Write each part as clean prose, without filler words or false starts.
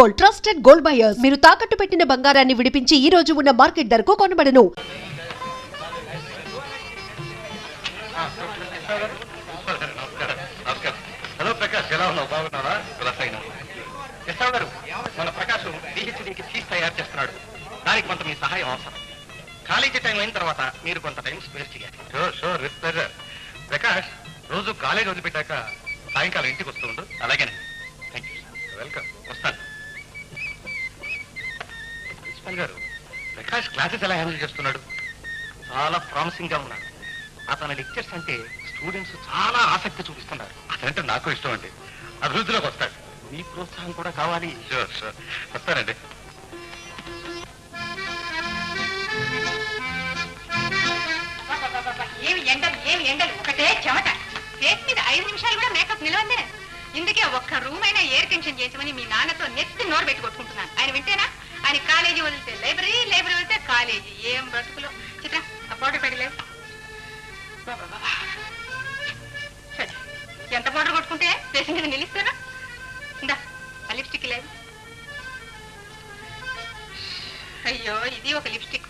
Gold, trusted gold buyers. మీరు తాకట్టు పెట్టిన బంగారాన్ని విడిపించి ఈ రోజు ఉన్న మార్కెట్ ధరకు కొనబడను. హలో ప్రకాష్, ఎలా ఉన్నావు? బాగున్నావా? యశ్రావు గారు, మన ప్రకాష్ పిహెచ్డీకి ఫీజు తయారు చేస్తున్నాడు. దానికి కొంత మీ సహాయం అవసరం. కాలేజీ టైం అయిన తర్వాత మీరు కొంత టైం స్పేర్ చేయాలి. Sure with pleasure. ప్రకాష్, రోజు కాలేజీ వదిలిపెట్టాక సాయంకాలం ఇంటికి వస్తూ ఉండు. అలాగేనండి. Thank you. వెల్కమ్. వస్తాను. ప్రిన్సిపల్ గారు, ప్రకాష్ క్లాసెస్ ఎలా హ్యాండిల్ చేస్తున్నాడు? చాలా ప్రామిసింగ్ గా ఉన్నాడు. అతని లెక్చర్స్ అంటే స్టూడెంట్స్ చాలా ఆసక్తి చూపిస్తున్నారు. అదంటే నాకు ఇష్టం అండి. అభివృద్ధిలోకి వస్తాడు. మీ ప్రోత్సాహం కూడా కావాలి. షూర్ షూర్, వస్తానండి. ఏమి ఎండలు ఒకటే చెమట. ఫేస్ మీద 5 నిమిషాలు కూడా మేకప్ నిలవందే. ఇందుకే ఒక్క రూమ్ అయినా ఎయిర్ కండిషన్ చేయించమని మీ నాన్నతో నెత్తి నోరు పెట్టి కొట్టుకుంటున్నాను. ఆయన వింటేనా? ఆయన కాలేజీ వదిలితే లైబ్రరీ, లైబ్రరీ వదిలితే కాలేజీ. ఏం బ్రతుకులో. చిత్ర, ఆ పౌడర్ పెట్టలేదు. సరే, ఎంత పౌడర్ కొట్టుకుంటే స్టేషన్ మీద నిలుస్తానా? ఇందా ఆ లిప్స్టిక్ లేదు. అయ్యో, ఇది ఒక లిప్స్టిక్.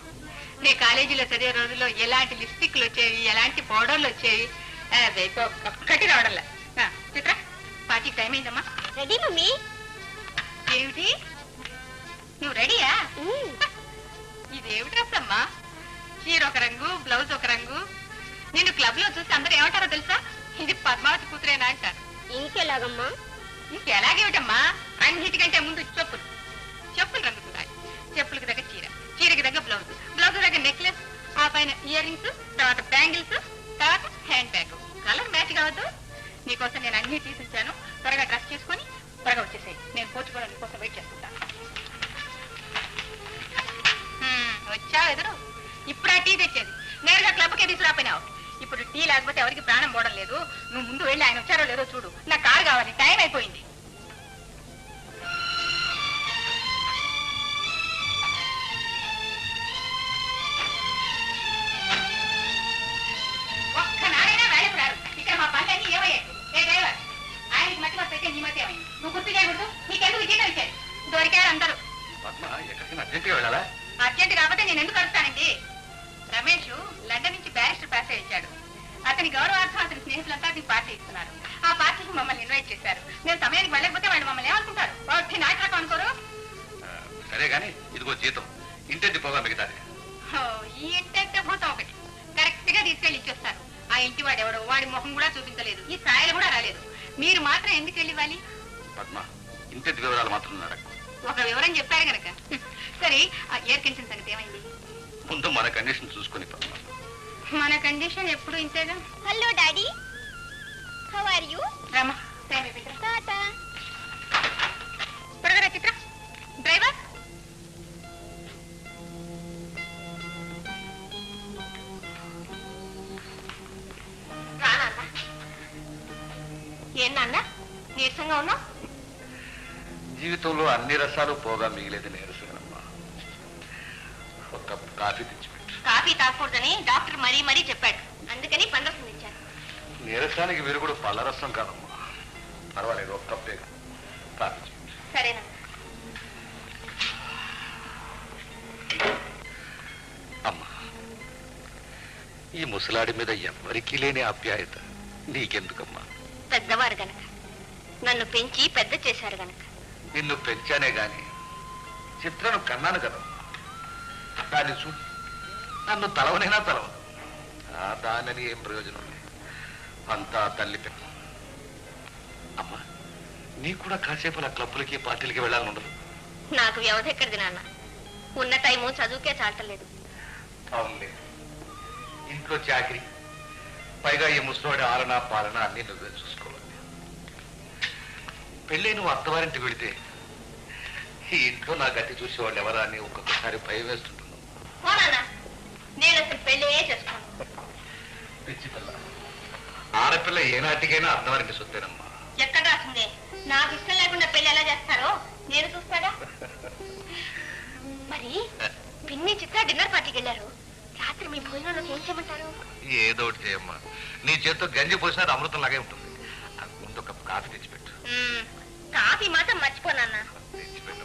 నే కాలేజీలో చదివే రోజుల్లో ఎలాంటి లిప్స్టిక్లు వచ్చేవి, ఎలాంటి పౌడర్లు వచ్చేవి. ఒక్కటి రావడంలా. చిత్ర, పార్టీకి టైం అయిందమ్మా. Ready mummy. ఏమిటి, నువ్వు రెడీయా? ఇదేమిటి డ్రెస్ అమ్మా? చీర ఒక రంగు, బ్లౌజ్ ఒక రంగు. నిన్ను క్లబ్ లో చూసి అందరూ ఏమంటారో తెలుసా? ఇది పద్మావతి కూతురేనా అంటారు. ఇంకెలాగమ్మా? ఇంకెలాగేమిటమ్మా? అన్నిటికంటే ముందు చెప్పులు. చెప్పులు రంగు చూడాలి. చెప్పులకు దగ్గర చీర, చీరకి దగ్గర బ్లౌజ్, బ్లౌజ్ దగ్గర నెక్లెస్, ఆ పైన ఇయర్ రింగ్స్, తర్వాత బ్యాంగిల్స్, తర్వాత హ్యాండ్ బ్యాగ్. కలర్ మ్యాచ్ కావద్దు. నీకోసం నేను అన్ని తీసుంచాను. త్వరగా డ్రెస్ చేసుకొని త్వరగా వచ్చేసాయి. నేను పోర్చుకోవడం నీకోసం వెయిట్ చేస్తుంటాను. వచ్చావు ఎదురు. ఇప్పుడు ఆ టీ తెచ్చేది నేరుగా క్లబ్కే తీసుకురాపోయినావు. ఇప్పుడు టీ లేకపోతే ఎవరికి ప్రాణం పోవడం లేదు. నువ్వు ముందు వెళ్ళి ఆయన వచ్చారో లేదో చూడు. నా కారు కావాలి, టైం అయిపోయింది. ఒక్కనాడైనా వేళకు రారు. ఇక్కడ మా పనులన్నీ ఏమయ్యాయి? ఏ డ్రైవర్, ఆయనకి మట్టి మాకు పెట్టే నీ మధ్య ఏమైంది? నువ్వు గుర్తు చేయకూడదు. నీకెందుకు జీతం ఇచ్చారు? దొరికారు అందరూ. అర్జెంట్గా వెళ్ళాలా? అర్జెంట్ కాబట్టి నేను ఎందుకు అడుగుతానండి? రమేష్ లండన్ నుంచి బ్యారిస్టర్ పాస్ అయ్యాడు. అతని గౌరవార్థం అతని స్నేహితులంతా అతనికి పార్టీ ఇస్తున్నారు. ఆ పార్టీకి మమ్మల్ని ఇన్వైట్ చేశారు. నేను సమయానికి వెళ్ళకపోతే వాళ్ళు మమ్మల్ని ఏమనుకుంటారు? వాటి నాయకులకు అనుకోరు. సరే గాని, ఇదిగో జీతం. ఇంటి పోగా మిగతాది. ఈ ఇంటి భూతం ఒకటి కరెక్ట్ గా తీసుకెళ్లి ఇచ్చేస్తారు. ఆ ఇంటి వాడు ఎవడో, వాడి ముఖం కూడా చూపించలేదు. ఈ స్థాయిలు కూడా రాలేదు. మీరు మాత్రం ఎందుకు వెళ్ళి ఇవ్వాలి? పద్మ, ఇంటి వివరాలు మాత్రం ఒక వివరం చెప్పారు కనుక. సరే, ఆ ఎయిర్ కండిషన్ సంగతి ఏమైంది? ముందు మన కండిషన్ చూసుకుని పద్మ. మన కండిషన్ ఎప్పుడు ఇంతేగా. Hello daddy, how are you? Rama, tata. త్వరగా చిత్ర. డ్రైవర్, ఏం నాన్న నీరసంగా ఉన్నావు? జీవితంలో అన్ని రసాలు పోగా మిగిలేదు నీరసమేనమ్మా. ఒక కప్ కాఫీ తెచ్చిపెట్టు. కాఫీ తాగకూడదని డాక్టర్ మరీ మరీ చెప్పాడు. అందుకని పండ్రసం ఇచ్చాను. నీరసానికి విరుగుడు పళ్ళరసం కాదమ్మా. పర్వాలేదు, ఒక కప్పే కాఫీ తెచ్చిపెట్టు. సరేనా? అమ్మా, ఈ ముసలాడి మీద ఎవ్వరికీ లేని ఆప్యాయత నీకెందుకమ్మా? పెద్దవారు గనక, నన్ను పెంచి పెద్ద చేశారు గనక. నిన్ను పెంచానే గాని చిత్రను కన్నాను కదమ్మా. దాన్ని చూడు, నన్ను తలవనైనా తలవదు. దానిని ఏం ప్రయోజనం లేదు. అంతా తల్లి పెద్ద. అమ్మా, నీ కూడా కాసేపు నా క్లబ్బులకి పార్టీలకి వెళ్ళాలని ఉండదు? నాకు వ్యవధి ఎక్కడిది నాన్న. ఉన్న టైము చదువుకే చాటలేదు. అవునులే, ఇంట్లో చాకరీ, పైగా ఈ ముసలివాడి ఆలనా పాలన అన్ని నువ్వే చూసుకోవాలి. పెళ్ళి నువ్వు అత్తవారింటికి వెళితే ఈ ఇంట్లో నా గట్టి చూసేవాళ్ళు ఎవరా అని ఒక్కొక్కసారి భయం వేస్తుంటున్నావు. నేను అసలు పెళ్ళే చేసుకోను. పిచ్చి పిల్ల, ఆడపిల్ల ఏనాటికైనా అత్తవారింటి సొత్తేనమ్మా. ఎక్కడ రాసిందే? నాకు ఇష్టం లేకుండా పెళ్లి ఎలా చేస్తారో నేను చూస్తాగా. మరి పిన్ని చిత్ర డిన్నర్ పార్టీకి వెళ్ళారు. రాత్రి మీ భోజనంలోకి ఏం చేయమంటారు? ఏదో ఒకటి చేయమ్మా. నీ చేత్తో గంజి పోసినది అమృతం లాగే ఉంటుంది. ముందు ఒక కాఫీ తెచ్చిపెట్టు. కాఫీ మాత్రం మర్చిపోనా? తెచ్చిపెట్టు.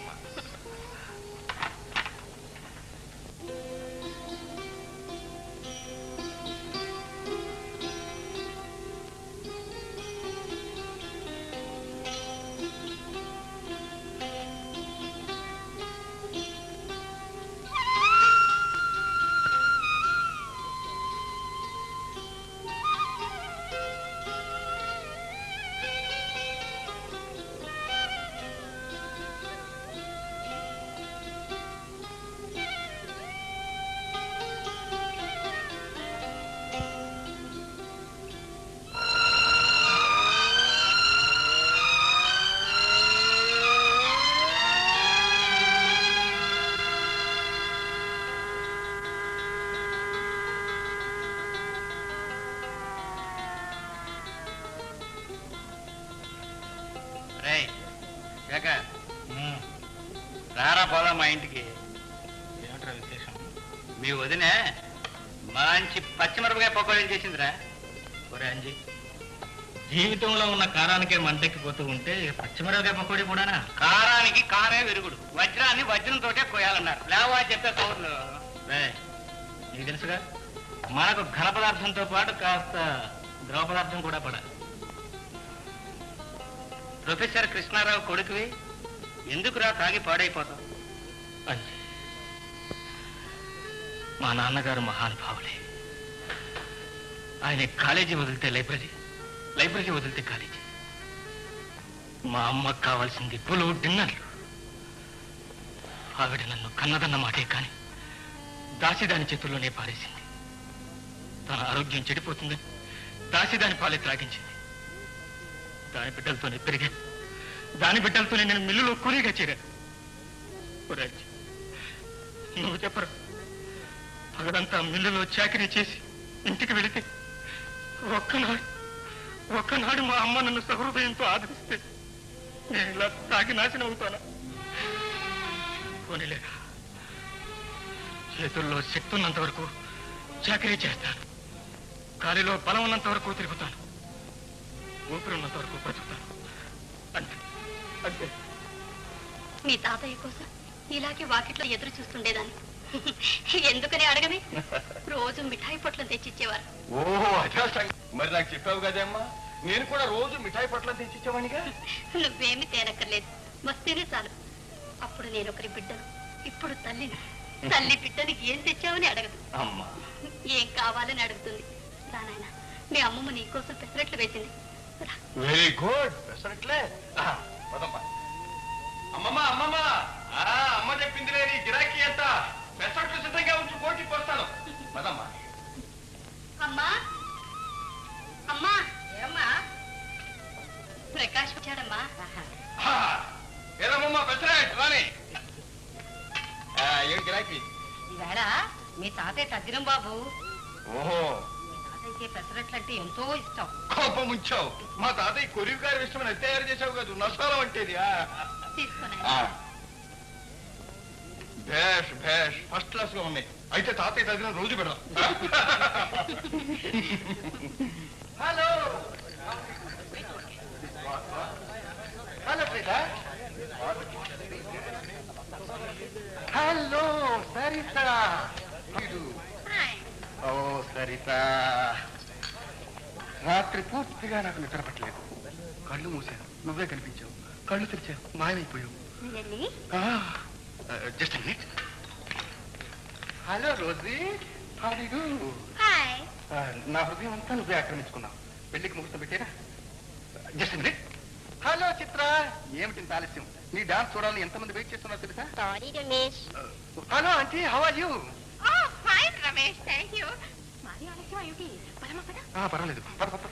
రారా పోదా మా ఇంటికి. ఏమిట్రా విశేషం? మీ వదినే మంచి పచ్చిమిరపకాయ పకోడీలు చేసిందిరా. ఒరే అంజీ, జీవితంలో ఉన్న కారానికే మంటెక్కిపోతూ ఉంటే పచ్చిమిరపకాయ పకోడీ కూడానా? కారానికి కారే విరుగుడు, వజ్రాన్ని వజ్రంతోటే కోయాలన్నారు. లేవా చెప్పే కౌర్లు. నీకు తెలుసుగా, మనకు ఘన పదార్థంతో పాటు కాస్త ద్రవ పదార్థం కూడా పడాలి. ప్రొఫెసర్ కృష్ణారావు కొడుకువి, ఎందుకురా తాగి పాడైపోతాం? మా నాన్నగారు మహానుభావులే. ఆయన కాలేజీ వదిలితే లైబ్రరీ, లైబ్రరీ వదిలితే కాలేజీ. మా అమ్మకు కావాల్సింది పులు డిన్నర్లు. ఆవిడ నన్ను కన్నదన్న మాటే కాని దాసిదాని చేతుల్లోనే పారేసింది. తన ఆరోగ్యం చెడిపోతుందని దాసిదాని పాలే త్రాగించింది. దాని బిడ్డలతోనే పెరిగాను, దాని బిడ్డలతోనే నేను మిల్లులో కూలీగా చేరాను. నువ్వు చెప్పరు, పగలంతా మిల్లులో చాకరీ చేసి ఇంటికి వెళితే ఒక్కనాడు మా అమ్మ నన్ను సహృదయంతో ఆదరిస్తే నేను ఇలా తాగి నాశనం అవుతానా? పోనీలేక చేతుల్లో శక్తి ఉన్నంత వరకు చాకరీ చేస్తాను, గాలిలో బలం ఉన్నంత వరకు తిరుగుతాను, ఊపిరి ఉన్నంత వరకు బ్రతుకుతాను. అంతే అంతే. మీ తాతయ్య కోసం ఇలాగే వాకిట్లో ఎదురు చూస్తుండేదాన్ని. ఎందుకని అడగని, రోజు మిఠాయి పొట్లం తెచ్చిచ్చేవారు. ఓహో అదే మరి నాకు చెప్పావు కదమ్మా, నేను కూడా రోజు మిఠాయి పొట్లం తెచ్చిచ్చేవాడిగా. నువ్వేమి తేనక్కర్లేదు, వస్తేనే చాలు. అప్పుడు నేను ఒకరి బిడ్డను, ఇప్పుడు తల్లిని. తల్లి బిడ్డని ఏం తెచ్చావని అడగదు, ఏం కావాలని అడుగుతుంది. దానైనా మీ అమ్మమ్మ నీకోసం పెసరట్లు వేసింది. Very good. పెసరట్లే అమ్మమ్మ. అమ్మమ్మ అమ్మ చెప్పింది లేని గిరాకీ ఎంత, పెసరట్లు సిద్ధంగా ఉంచి పోటీకి వస్తాను. పదమ్మా. అమ్మా అమ్మా. ఏమ్మా? ప్రకాష్ వచ్చాడమ్మా. ఏదమ్మా పెసరట్ రాని. ఏం గిరాకీ? ఈవేళ మీ తాతయ్య తగ్గిరం బాబు. ఓహో, తాతయ్యకి పెసరట్లు అంటే ఎంతో ఇష్టం. కోపం ఉంచావు. మా తాతయ్య కొరివి గారి ఇష్టమని తయారు చేసావు కదా, నష్టాలం అంటేది. భేష్ భేష్, ఫస్ట్ క్లాస్ గా ఉన్నాయి. అయితే తాతయ్య తగిన రోజు పెడదాం. Hello hello hello Sarita. ఓ సరిత, రాత్రి పూర్తిగా నాకు నిద్ర పట్టలేదు. కళ్ళు మూసాను, నువ్వే కనిపించావు. కళ్ళు తెరిచావు, మాయమైపోయావు. Just minute. హలో రోజీ, నా హృదయం అంతా నువ్వే ఆక్రమించుకున్నావు. పెళ్లికి ముహూర్తం పెట్టేనా? Just minute. హలో చిత్ర, ఏమిటి ఇంత ఆలస్యం? నీ డాన్స్ చూడాలని ఎంతమంది వెయిట్ చేస్తున్నారు తెలుసా? Sorry Ramesh. Hello aunty, how are you? Fine Ramesh, thank you. మరి ఆలస్యం ఏమిటి? పరమ పద. పర్వాలేదు, పద పద.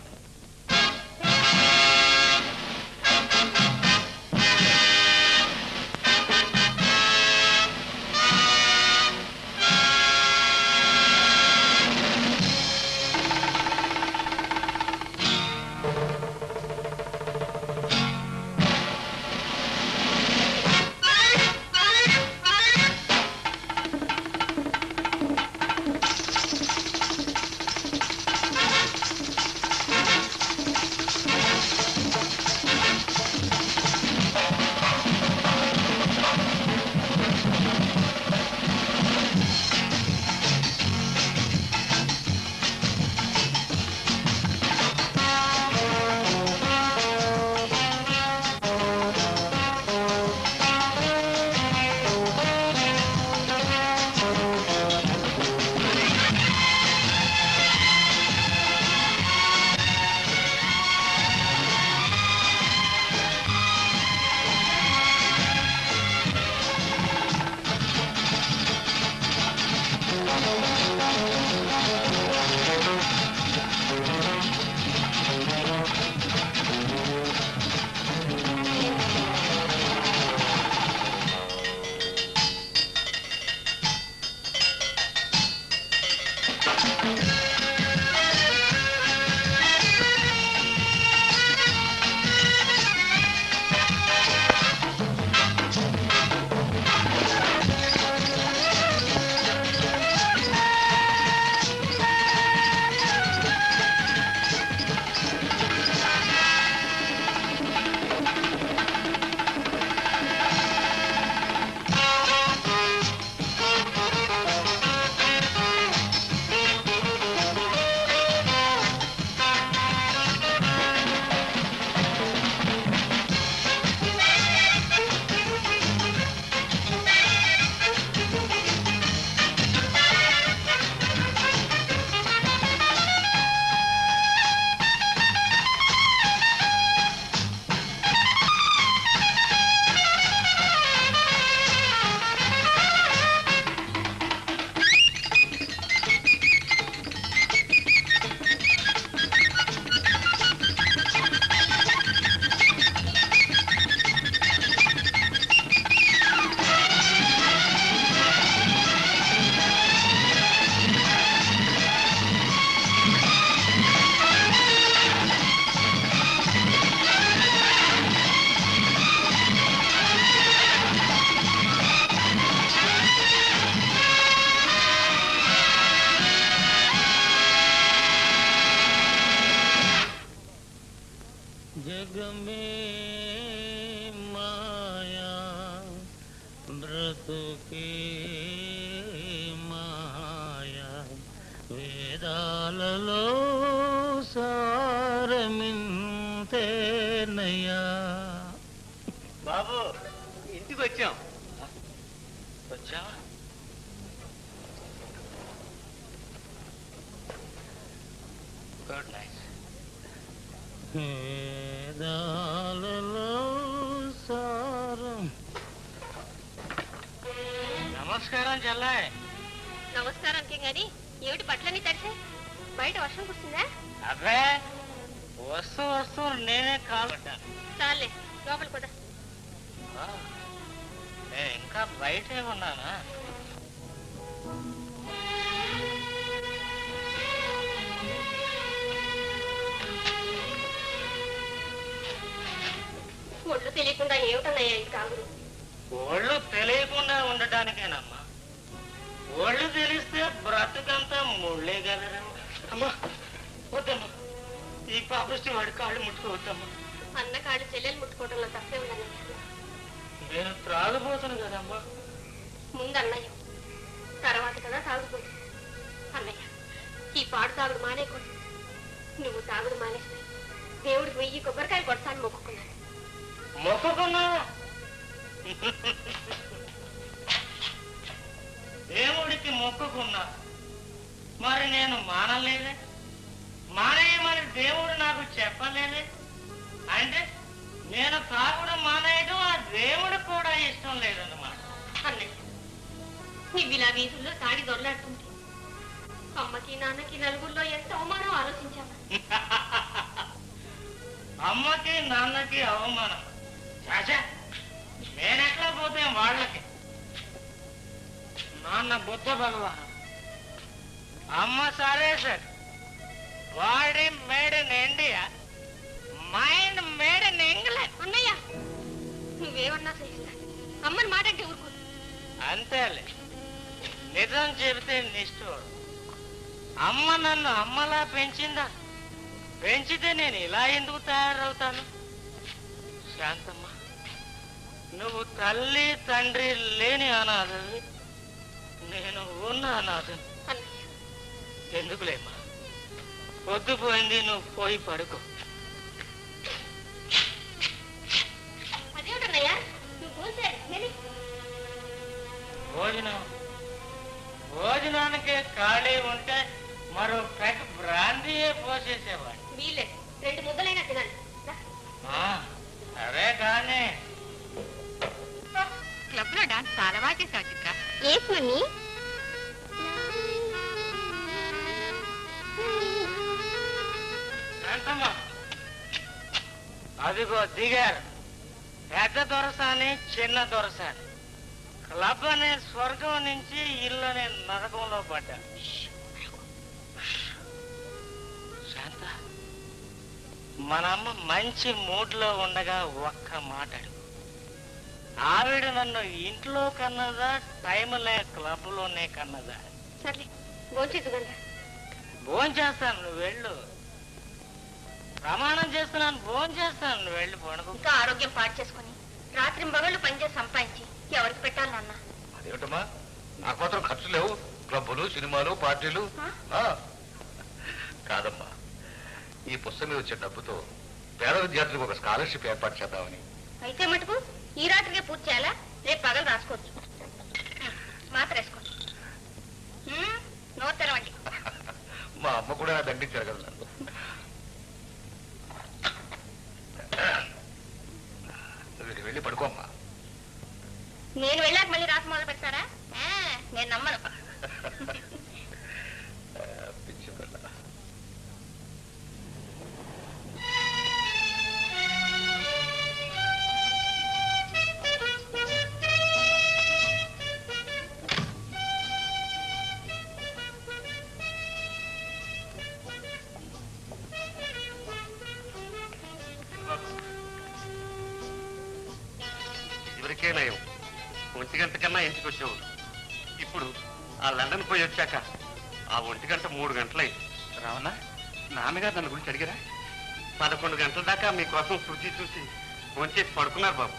బ్రతుకే మాయా వేదాలలో సారమింతేనయ్యా. బాబు ఇంటికి వచ్చాం. వచ్చావా? Good night. వేదాలలో సారం. నమస్కారం చెల్లాయ్. నమస్కారానికి గాని ఏమిటి బట్టలన్నీ తడిసాయి? బయట వర్షం కురుస్తుందా? అబ్బే వస్తూ వస్తూ నేనే కాలు పడ్డాను. చాలే లోపల కూడా. నేను ఇంకా బయటే ఉన్నానా? ఒళ్ళు తెలియకుండా ఏమిటన్నాయా ఈ కాగులు? ఒళ్ళు తెలియకుండా ఉండటానికేనమ్మా. ఒళ్ళు తెలిస్తే బ్రతుకంతా ముళ్ళే కదరా. అమ్మా వద్దమ్మా, ఈ పాపస్టి వాడి కాళ్ళు ముట్టుకోవద్దమ్మా. అన్న కాళ్ళు చెల్లెలు ముట్టుకోవడంలో తప్పే ఉందన్నయ్య. నేను త్రాగబోతాను కదమ్మా. ముందు అన్నయ్య, తర్వాత కదా తాగుపోయి. అన్నయ్య, ఈ పాడు తాగుడు మానేకూడదు. నువ్వు తాగుడు మానేస్తే దేవుడికి 1000 కొబ్బరికాయలు కొడతాను మొక్కుకున్నాను. మొక్కుకున్నావా? దేవుడికి మొక్కుకున్నా, మరి నేను మానలేదే. మానేయమని దేవుడు నాకు చెప్పలేదే. అంటే నేను తాగుడు మానేయడం ఆ దేవుడు కూడా ఇష్టం లేదన్నమాట. అన్నయ్య, నువ్వు ఇలా వీధుల్లో తాగి దొరలాడుతుంటే అమ్మకి నాన్నకి నలుగురిలో ఎంత అవమానం ఆలోచించావా? అమ్మకి నాన్నకి అవమానం చాచా, నేనెట్లా పోతే వాళ్ళకి. నాన్న బుద్ధ భగవాన్, అమ్మ సరే sir. Body made in India, mind made in England. అన్నయ్య, నువ్వేమన్నా సహిస్తా, అమ్మని మాట అంటే ఊరుకో. అంతేలే, నిజం చెబితే నిష్ఠూరం. అమ్మ నన్ను అమ్మలా పెంచిందా? పెంచితే నేను ఇలా ఎందుకు తయారవుతాను? శాంతమ్మ, నువ్వు తల్లి తండ్రి లేని అనాథవి, నేను ఉన్న అనాథను. అన్నయ్య, ఎందుకులేమ్మా, పొద్దుపోయింది, నువ్వు పోయి పడుకో. అదేమిటన్నయ్య, నువ్వు పోసాడు భోజనానికి ఖాళీ ఉంటే మరో పెద్ద బ్రాందీయే పోసేసేవాడు. వీలే 2 ముద్దలైనా తినండి. సరే కానీ క్లబ్ లో డాన్స్ చాలా బాగా చేసావు చిత్ర. ఏస్ మమ్మీ. శాంతమ్మ, అదిగో దిగారు పెద్ద దొరసాని చిన్న దొరసాని. క్లబ్ అనే స్వర్గం నుంచి ఇల్లు అనే నరకంలో పడ్డా. శాంత, మనమ్మ మంచి మూడ్ లో ఉండగా ఒక్క మాట అడుగు. ఆవిడ నన్ను ఇంట్లో కన్నదా, టైం లే క్లబ్ లోనే కన్నదా? సర్లే, భోంచేద్దుగండి. భోంచేస్తాను, నువ్వు వెళ్ళు. ప్రమాణం చేస్తున్నాను, భోంచేస్తాను, నువ్వు వెళ్ళి పడుకో. ఇంకా ఆరోగ్యం పాడు చేసుకుని రాత్రి మగళ్ళు పనిచేసి సంపాదించి ఎవరికి పెట్టాలి నాన్న? అదేమిటమ్మా, నాకు మాత్రం ఖర్చు లేవు. క్లబ్బులు, సినిమాలు, పార్టీలు. కాదమ్మా, ఈ పుస్తకం మీద వచ్చే డబ్బుతో పేద విద్యార్థులకు ఒక స్కాలర్షిప్ ఏర్పాటు చేద్దామని. అయితే మటుకు ఈ రాత్రికే పూర్తి చేయాలా? రేపు పగలు రాసుకోవచ్చు. మాత్ర వేసుకోండి. నోరు తెరవండి. మా అమ్మ కూడా దండించారు కదా నన్ను. వెళ్ళి పడుకోమ్మా. నేను వెళ్ళాక మళ్ళీ రాసి మొదలు పెడతారా? నేను నమ్మను. పిచ్చి పిల్ల. ఇవరికే నయం, 1 గంట కన్నా ఇంటికి వచ్చేవాడు. ఇప్పుడు ఆ లండన్ పోయి వచ్చాక ఆ 1 గంట 3 గంటలైంది. రావనా, నాన్నగారు నన్ను గురించి అడిగారా? 11 గంటల దాకా మీకోసం చూసి చూసి భోంచేసి పడుకున్నారు బాబు.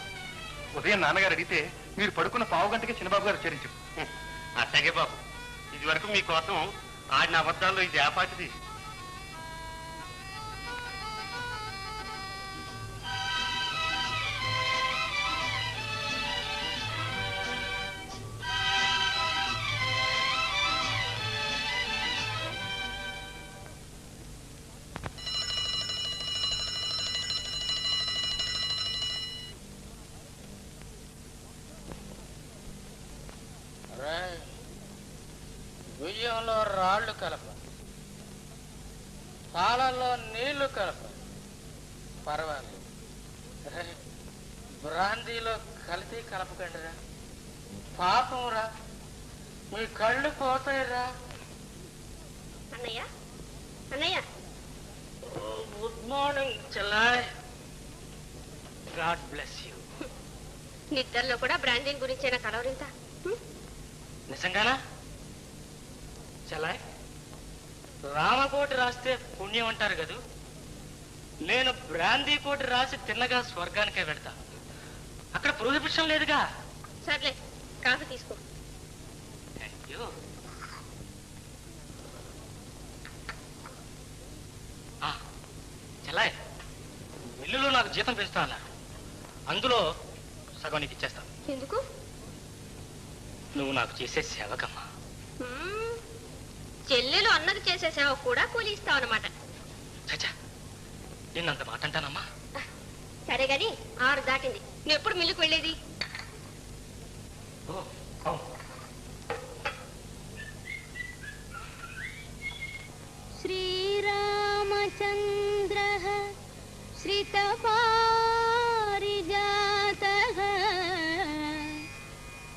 ఉదయం నాన్నగారు అడిగితే మీరు పడుకున్న పావు గంటకి చిన్నబాబు గారు చరించు. అట్టగే బాబు, ఇది వరకు మీకోసం ఆడిన అబద్ధాల్లో ఇది ఆపాటిది. బియ్యంలో రాళ్ళు కలప, పాలల్లో నీళ్లు కలప, పర్వాలేదు. బ్రాందీలో కల్తీ కలపకండిరా, పాపం రా, మీ కళ్ళు పోతాయిరా. అన్నయ్య అన్నయ్య, గుడ్ మార్నింగ్ చెల్లాయ్. God bless you. నిద్రలో కూడా బ్రాండింగ్ గురించేనా కలవరింత? నిజంగానా చెల్లాయ్? రామకోటి రాస్తే పుణ్యం అంటారు కదూ, నేను బ్రాందీ కోటి రాసి తిన్నగా స్వర్గానికే పెడతా. అక్కడ ప్రొహిబిషన్ లేదుగా. సర్లే, కాఫీ తీసుకో. Thank you. చెల్లాయ్, మిల్లులో నాకు జీతం పెంచుతా అన్నారు, అందులో సగం నీకు ఇచ్చేస్తాను. ఎందుకు? నువ్వు నాకు చేసే సేవకమ్మా. చెల్లెలు అన్నది చేసే సేవ కూడా కూలి ఇస్తావు అన్నమాట. చచ్చా, నిన్నంత మాట అంటానమ్మా. సరే గాని 6 దాటింది, నువ్వు ఎప్పుడు మిల్లుకు వెళ్ళేది? శ్రీరామచంద్ర శ్రితపారిజాత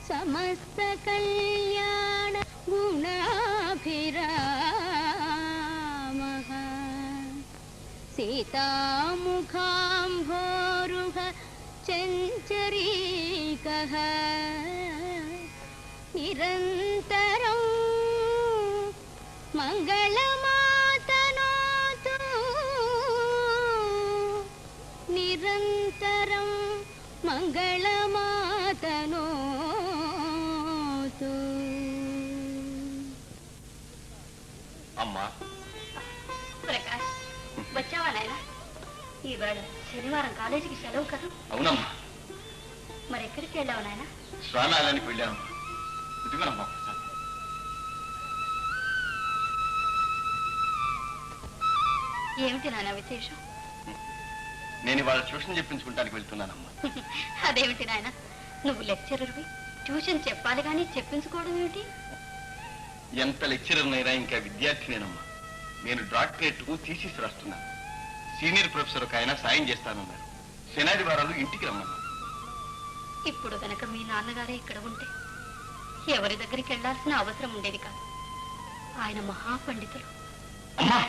సమస్త కళ్యాణ గుణాభిరామ సీతాముఖాంభోరుహ చంచరీకః నిరంతరం మంగళమాతనోతు నిరంతరం మంగళమాతనోతు. అమ్మా ప్రకాష్, వచ్చావా నాయన? ఈవేళ శనివారం కాలేజీకి సెలవు కదా? అవునమ్మా. మరి ఎక్కడికి వెళ్ళావు నాయన? స్వామి ఆలయానికి వెళ్ళాను. ఇదిగోనమ్మా. ఏమిటి నాయన విశేషం? నేను ఇవాళ ట్యూషన్ చెప్పించుకుంటానికి వెళ్తున్నానమ్మా. అదేమిటి నాయన, నువ్వు లెక్చరర్వి, ట్యూషన్ చెప్పాలి కానీ చెప్పించుకోవడం ఏమిటి? ఎంత లెక్చరర్నైనా ఇంకా విద్యార్థినేనమ్మా. నేను డాక్టరేట్ థీసిస్ రాస్తున్నాను. సీనియర్ ప్రొఫెసర్ ఒక ఆయన సాయం చేస్తానన్నారు. శనాదివారాలు ఇంటికి రమ్మన్నారు. ఇప్పుడు గనక మీ నాన్నగారే ఇక్కడ ఉంటే ఎవరి దగ్గరికి వెళ్లాల్సిన అవసరం ఉండేది కాదు. ఆయన మహాపండితులు. అమ్మా,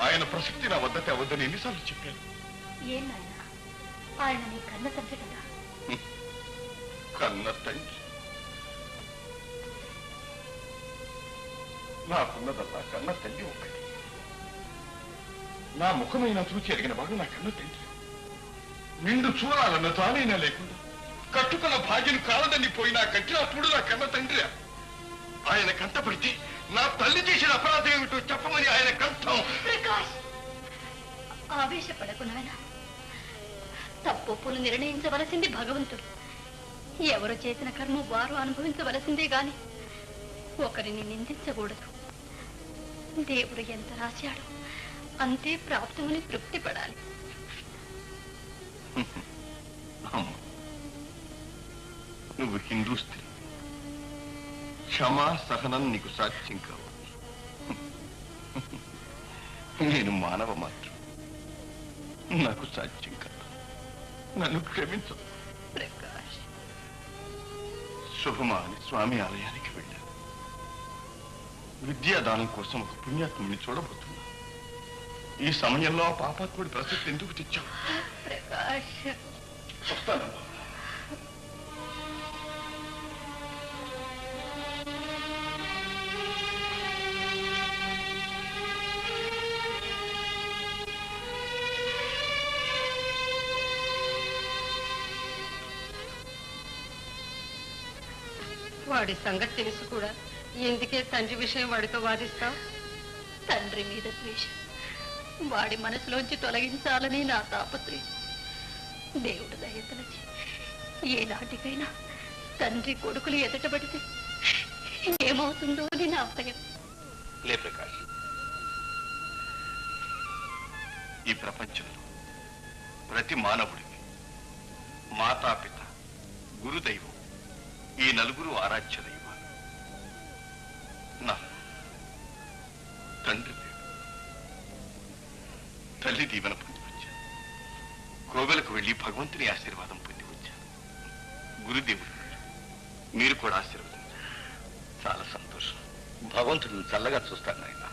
ఆయన ప్రసక్తి నా వద్ద తేవద్దని ఎన్నిసార్లు చెప్పాను. ఏం నాయన, ఆయన నీ కన్న తండ్రి కదా. కన్న తండ్రి నాకున్నదల్లా కన్న తండ్రి ఒక్కటి. నా ముఖమైన చూచి ఎరిగిన వాడు నా కన్న తండ్రి. నిండు చూడాలన్న తానైనా లేకుండా కట్టుకున్న భాగ్యం కాలదని పోయినా కట్టినప్పుడు నా కన్న తండ్రి. ఆయన కంటపడితే నా తల్లి చేసిన అపరాధం ఏమిటో చెప్పమని ఆయన కంఠం. ప్రకాష్, ఆవేశపడకు నాయన. తప్పును నిర్ణయించవలసింది భగవంతుడు. ఎవరు చేసిన కర్మ వారు అనుభవించవలసిందే గాని ఒకరిని నిందించకూడదు. దేవుడు ఎంత రాశాడో అంతే ప్రాప్తమని తృప్తి పడాలి. నువ్వు హిందూ స్త్రీ, క్షమా సహనం నీకు సాధ్యం కావాలి. నేను మానవ మాత్రం, నాకు సాధ్యం కాదు. నన్ను క్షమించు. ప్రకాష్, శుభమా అని స్వామి ఆలయానికి వెళ్ళాను. విద్యాదానం కోసం ఒక పుణ్యాత్ముని చూడబోతున్నా. ఈ సమయంలో ఆ పాపాత్ముడి ప్రసక్తి ఎందుకు తెచ్చావు? ప్రకాష్, వస్తానమ్మా. వాడి సంగతి తెలుసు కూడా ఎందుకే తండ్రి విషయం వాడితో వాదిస్తావు? తండ్రి మీద ద్వేషం వాడి మనసులోంచి తొలగించాలని నా తాపత్రయం. దేవుడు దయతలచి ఏనాటికైనా తండ్రి కొడుకులు ఎదుటబడితే ఏమవుతుందో అని నా భయం. లే ప్రకాష్, ఈ ప్రపంచంలో ప్రతి మానవుడికి మాతాపిత, గురుదైవం ఈ నలుగురు ఆరాధ్య దైవాలు. నా తండ్రి లేడు, తల్లి దీవెన పొంది వచ్చాను. కోవెలకు వెళ్ళి భగవంతుని ఆశీర్వాదం పొంది వచ్చాను. గురుదేవుడు మీరు కూడా ఆశీర్వదించారు. చాలా సంతోషం. భగవంతుడిని చల్లగా చూస్తాను నాయన.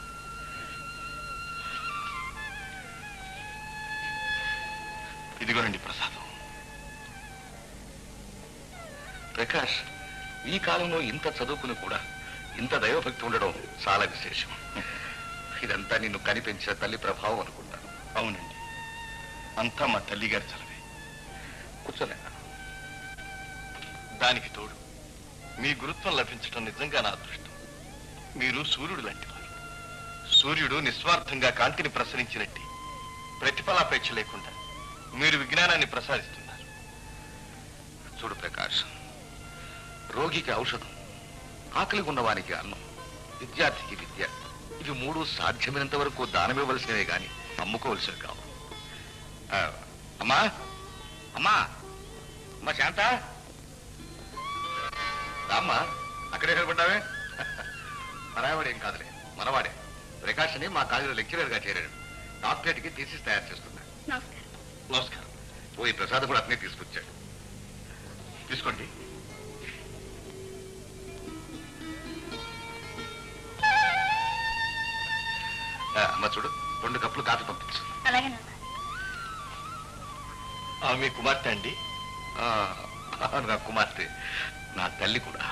ఇదిగోనండి ప్రసాదం. ప్రకాష్, ఈ కాలంలో ఇంత చదువుకుని కూడా ఇంత దైవభక్తి ఉండడం చాలా విశేషం. ఇదంతా నిన్ను కనిపించిన తల్లి ప్రభావం అనుకుంటాను. అవునండి, అంతా మా తల్లి గారి చలవే. కూర్చోలేనా? దానికి తోడు మీ గురుత్వం లభించడం నిజంగా నా అదృష్టం. మీరు సూర్యుడు లాంటి వారు. సూర్యుడు నిస్వార్థంగా కాంతిని ప్రసరించినట్టు ప్రతిఫలాపేక్ష లేకుండా మీరు విజ్ఞానాన్ని ప్రసారిస్తున్నారు. చూడు ప్రకాష్, రోగికి ఔషధం, ఆకలి ఉన్నవానికి అన్నం, విద్యార్థికి విద్య, ఇవి మూడు సాధ్యమైనంత వరకు దానమివ్వవలసినవే గాని అమ్ముకోవలసినవి కావు. అమ్మా అమ్మా అమ్మా శాంత, రామ్మా. అక్కడే నిలబడ్డావే? మనవాడేం కాదులే, మనవాడే. ప్రకాష్ అని మా కాలేజీలో లెక్చరర్ గా చేరాడు. డాక్టరేట్కి థీసిస్ తయారు చేస్తున్నాడు. నమస్కారం. పోయి ప్రసాద్ కూడా అతనే తీసుకొచ్చాడు. తీసుకోండి. అమ్మ చూడు, 2 కప్పులు కాఫీ పంపించు. అలాగే మీ కుమార్తె అండి? నా కుమార్తె, నా తల్లి కూడా.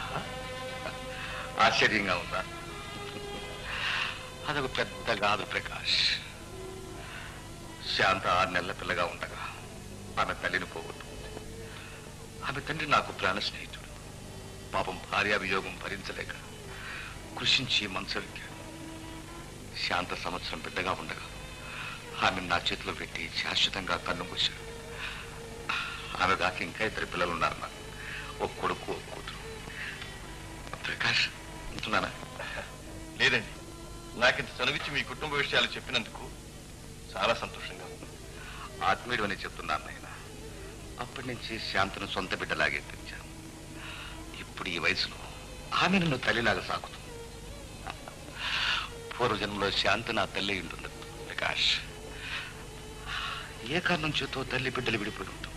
ఆశ్చర్యంగా ఉందా? అదొక పెద్ద కాదు ప్రకాష్. శాంత 6 నెలల పిల్లగా ఉండగా ఆమె తల్లిని పోగొట్టుకుంది. ఆమె తండ్రి నాకు ప్రాణ స్నేహితుడు. పాపం భార్యాభియోగం భరించలేక కృషించి మంచలిక్కాడు. శాంత సంవత్సరం బిడ్డగా ఉండగా ఆమెను నా చేతిలో పెట్టి శాశ్వతంగా కన్నుమూశాడు. ఆమె దాకా ఇంకా 2 పిల్లలు ఉన్నారు నాకు. ఒక కొడుకు, ఒక కూతురు. ప్రకాష్, ఉంటున్నానా? లేదండి, నాకింత చనువిచ్చి మీ కుటుంబ విషయాలు చెప్పినందుకు చాలా సంతోషంగా ఉంది. ఆత్మీయుడు అని చెప్తున్నాను నాయన. అప్పటి నుంచి శాంతను సొంత బిడ్డలాగే పెంచాను. ఇప్పుడు ఈ వయసులో ఆమె నన్ను తల్లిలాగా సాగుతుంది. పూర్వజన్మలో శాంత నా తల్లి ఉంటుంది ప్రకాష్. ఏ కారణం చేతో తల్లి బిడ్డలు విడిపోయి ఉంటాం.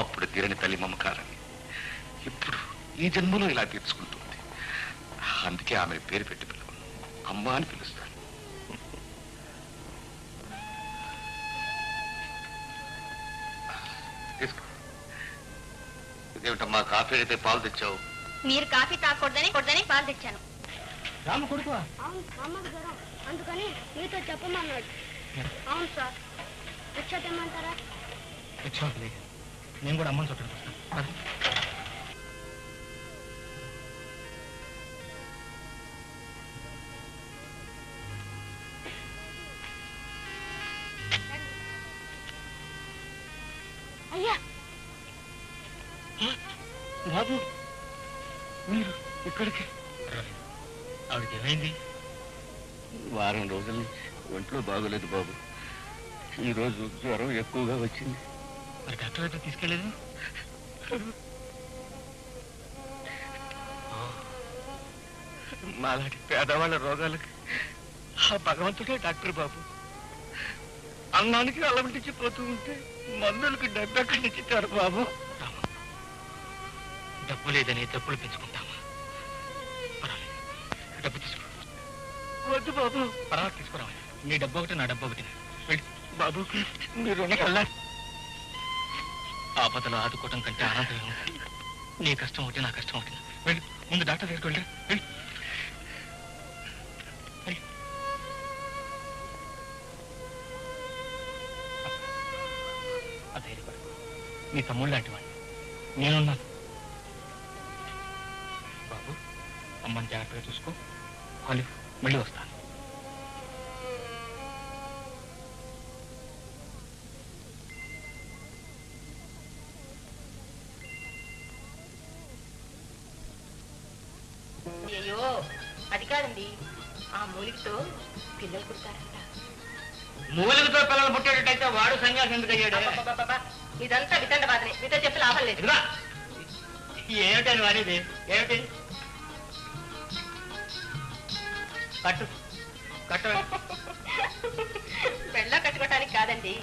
అప్పుడు తీరని తల్లి మమకారాన్ని ఇప్పుడు ఈ జన్మలో ఇలా తీర్చుకుంటుంది. అందుకే ఆమె పేరు పెట్టి పిలవను, అమ్మ అని పిలుస్తాను. తీసుకో. ఇదేమిటమ్మా, కాఫీ అయితే పాలు తెచ్చావు? మీరు కాఫీ తాగకూడదని పాలు తెచ్చాను. రాము కొడుకు అవును, అమ్మకు జ్వరం, అందుకని మీతో చెప్పమన్నాడు. అవును సార్, రిక్షా తెమ్మంటారా? నేను కూడా అమ్మని చుట్టాను. అయ్యా, బాబు మీరు ఇక్కడికి? ఆవిడకి ఏమైంది? వారం రోజుల నుంచి ఒంట్లో బాగోలేదు బాబు. ఈరోజు జ్వరం ఎక్కువగా వచ్చింది. మరి డాక్టర్ దగ్గర తీసుకెళ్ళలేదు? మాలాంటి పేదవాళ్ళ రోగాలకి ఆ భగవంతుడే డాక్టర్ బాబు. అన్నానికి అలమటించిపోతూ ఉంటే మందులకు డబ్బు ఎక్కడి నుంచి ఇచ్చారు బాబు? డబ్బు లేదని డబ్బులు పెంచుకుంటామా? పర్వాలేదు, డబ్బు తీసుకో. వద్దు బాబు. పర్వాలేదు, తీసుకురావాలి. నీ డబ్బు ఒకటి, నా డబ్బు ఒకటి. బాబు మీరు కల్లా ఆపదలో ఆదుకోవటం కంటే ఆనందం. నీ కష్టం ఒకటి, నా కష్టం ఒకటి. వెళ్ళి ముందు డాక్టర్ దగ్గరికి వెళ్ళి వెళ్ళి. నీ తమ్ముడు లాంటి వాడిని నేనున్నాను. అమ్మని జాగ్రత్తగా చూసుకో. మళ్ళీ వస్తాను. అయ్యో అది కాదండి, ఆ మూలికతో పిల్లలు పుడతారంట. మూలికతో పిల్లలు పుట్టేటట్టయితే వాడు సన్యాసం ఎందుకు అయ్యాడు? ఇదంతా వితండ బాధనే, మీతో చెప్పి లాభం లేదు. ఏమిటని వాడేది? ఏమిటి? కట్టు కట్టు. పెళ్ళ కట్టుకోవటానికి కాదండి,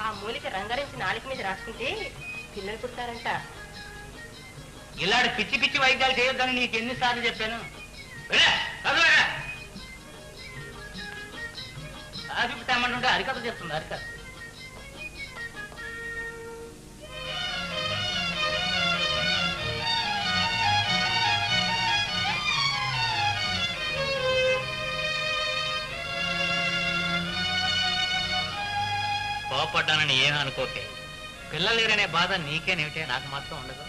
ఆ మూలిక రంగరించి నాలుక మీద రాసుకుంటే పిల్లలు పుడతారంట. ఇలాంటి పిచ్చి పిచ్చి వైద్యాలు చేయొద్దని నీకు ఎన్నిసార్లు చెప్పాను? అది తెమ్మంటుంటే అరికథ చెప్తుంది. అరికథ కోపడ్డానని ఏమీ అనుకోకే. పిల్లలు లేరనే బాధ నీకేనేమిటే, నాకు మాత్రం ఉండదు.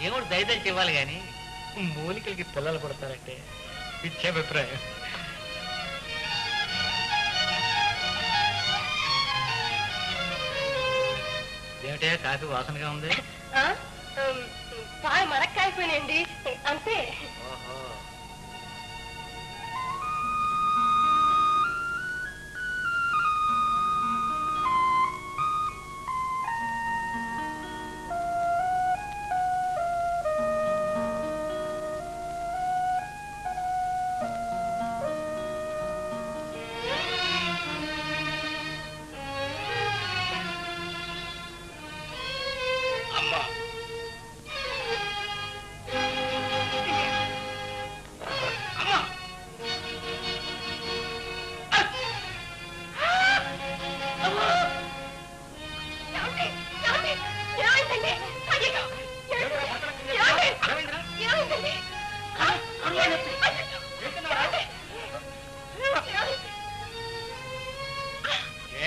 దేవుడు దయదలిచి ఇవ్వాలి కానీ మూలికలకి పిల్లలు పుడతారంటే పిచ్చే అభిప్రాయం. ఏమిటే కాఫీ వాసనగా ఉంది? పాలు మరక్కాయిపోయినండి అంతే. ఓహో,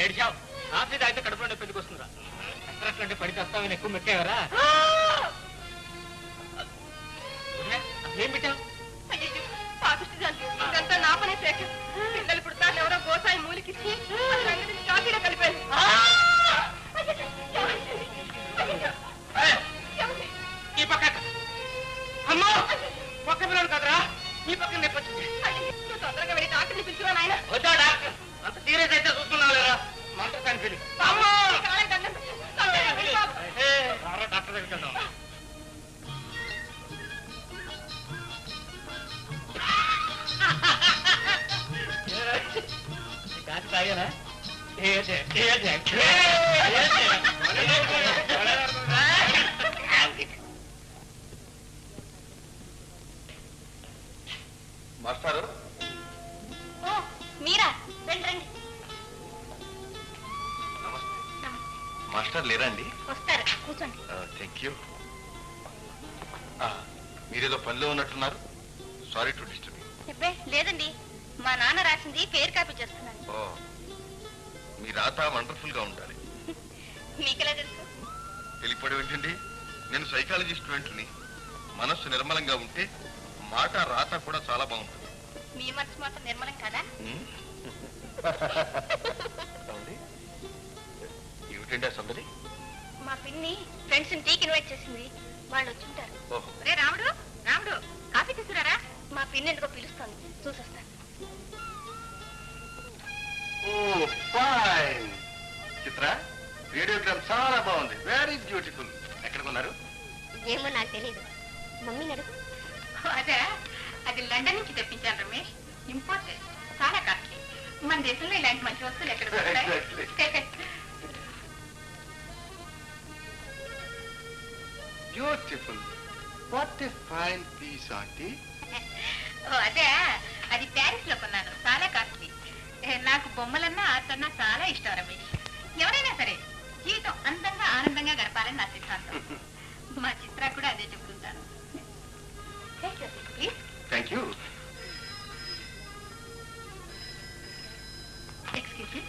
ఏడ్చావు. కాఫీ తాగితే కడుపులో పెళ్లికి వస్తుందా? ఎక్కడట్లంటే పడి తెస్తామని ఎక్కువ మెక్కేవరా? ఏం పెట్టావు? ఇదంతా నా పనే సేక. పిల్లలు పుడతారు ఎవరో గోసాయి మూలికిచ్చి కాఫీలో కలిపాను. ఈ పక్క అమ్మా, పక్క పిల్లలు కదరా, ఈ పక్కన నెప్పొచ్చింది. తొందరగా వెళ్ళి డాక్టర్ని పిలుచురా నాయన. వద్దా డాక్టర్? అంత సీరియస్ అయితే చూసుకున్నావు లేదా? మంటర్ కాని పిలి. డాక్టర్ దగ్గరికి వెళ్దాం. కాఫీ తాగానా? మాస్టారు, మీరా? రండి రండి. నమస్తే. మాస్టర్ లేరా అండి? వస్తారు, కూర్చోండి. Thank you. మీరేదో పనిలో ఉన్నట్టున్నారు. Sorry to disturb you. చెప్పే లేదండి, మా నాన్న రాసింది పేరు కాపీ చేస్తున్నాను. ఓ, మీ రాత వండర్ఫుల్ గా ఉండాలి. మీకెలా తెలుసు? వెళ్ళిపోవడం ఏంటండి? నేను సైకాలజీ స్టూడెంట్ని. మనస్సు నిర్మలంగా ఉంటే మాట రాత కూడా చాలా బాగుంటుంది. మీ మనసు మాత్రం నిర్మలం కదా? ఏమిటండి ఆ సందడి? మా పిన్ని ఫ్రెండ్స్ టీకి ఇన్వైట్ చేసింది, వాళ్ళు వచ్చుంటారు. ఓహో, రే రాముడు, రాముడు కాఫీ తీసుకురారా. మా పిన్ని ఎందుకో పిలుస్తోంది, చూసొస్తాను. ఓ ఫైన్. చిత్ర, రేడియోగ్రామ్ చాలా బాగుంది. Very beautiful. ఎక్కడ కొన్నారు? ఏమో నాకు తెలియదు, మమ్మీ నడుపు. అదే, అది లండన్ నుంచి తెప్పించాను రమేష్. ఇంపోర్టెడ్, చాలా కాస్ట్లీ. మన దేశంలో ఇలాంటి మంచి వస్తువులు ఎక్కడ దొరుకుతాయి? Beautiful. What a fine piece aunty. అదే, అది ప్యారిస్ లో కొన్నాను, చాలా కాస్ట్లీ. నాకు బొమ్మలన్నా ఆర్ట్ అన్నా చాలా ఇష్టం రమేష్. ఎవరైనా సరే జీవితం అందంగా ఆనందంగా గడపాలని నా సిద్ధాంతం. మా చిత్ర కూడా అదే చెప్తుంటాను. Please. Thank you. Excuse me.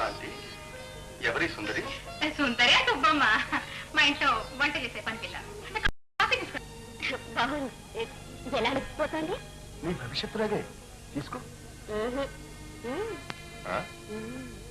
Shanti, ఎవరి సుందరి? సుందరే సుబ్బమ్మ, మా ఇంట్లో వంట చేసే పని పిల్ల. కాఫీ తీసుకో. బాగుంది. ఎలా అడిగిపోతుంది? నీ భవిష్యత్తులాగే తీసుకో. మ్మ్. ఆ? మ్మ్.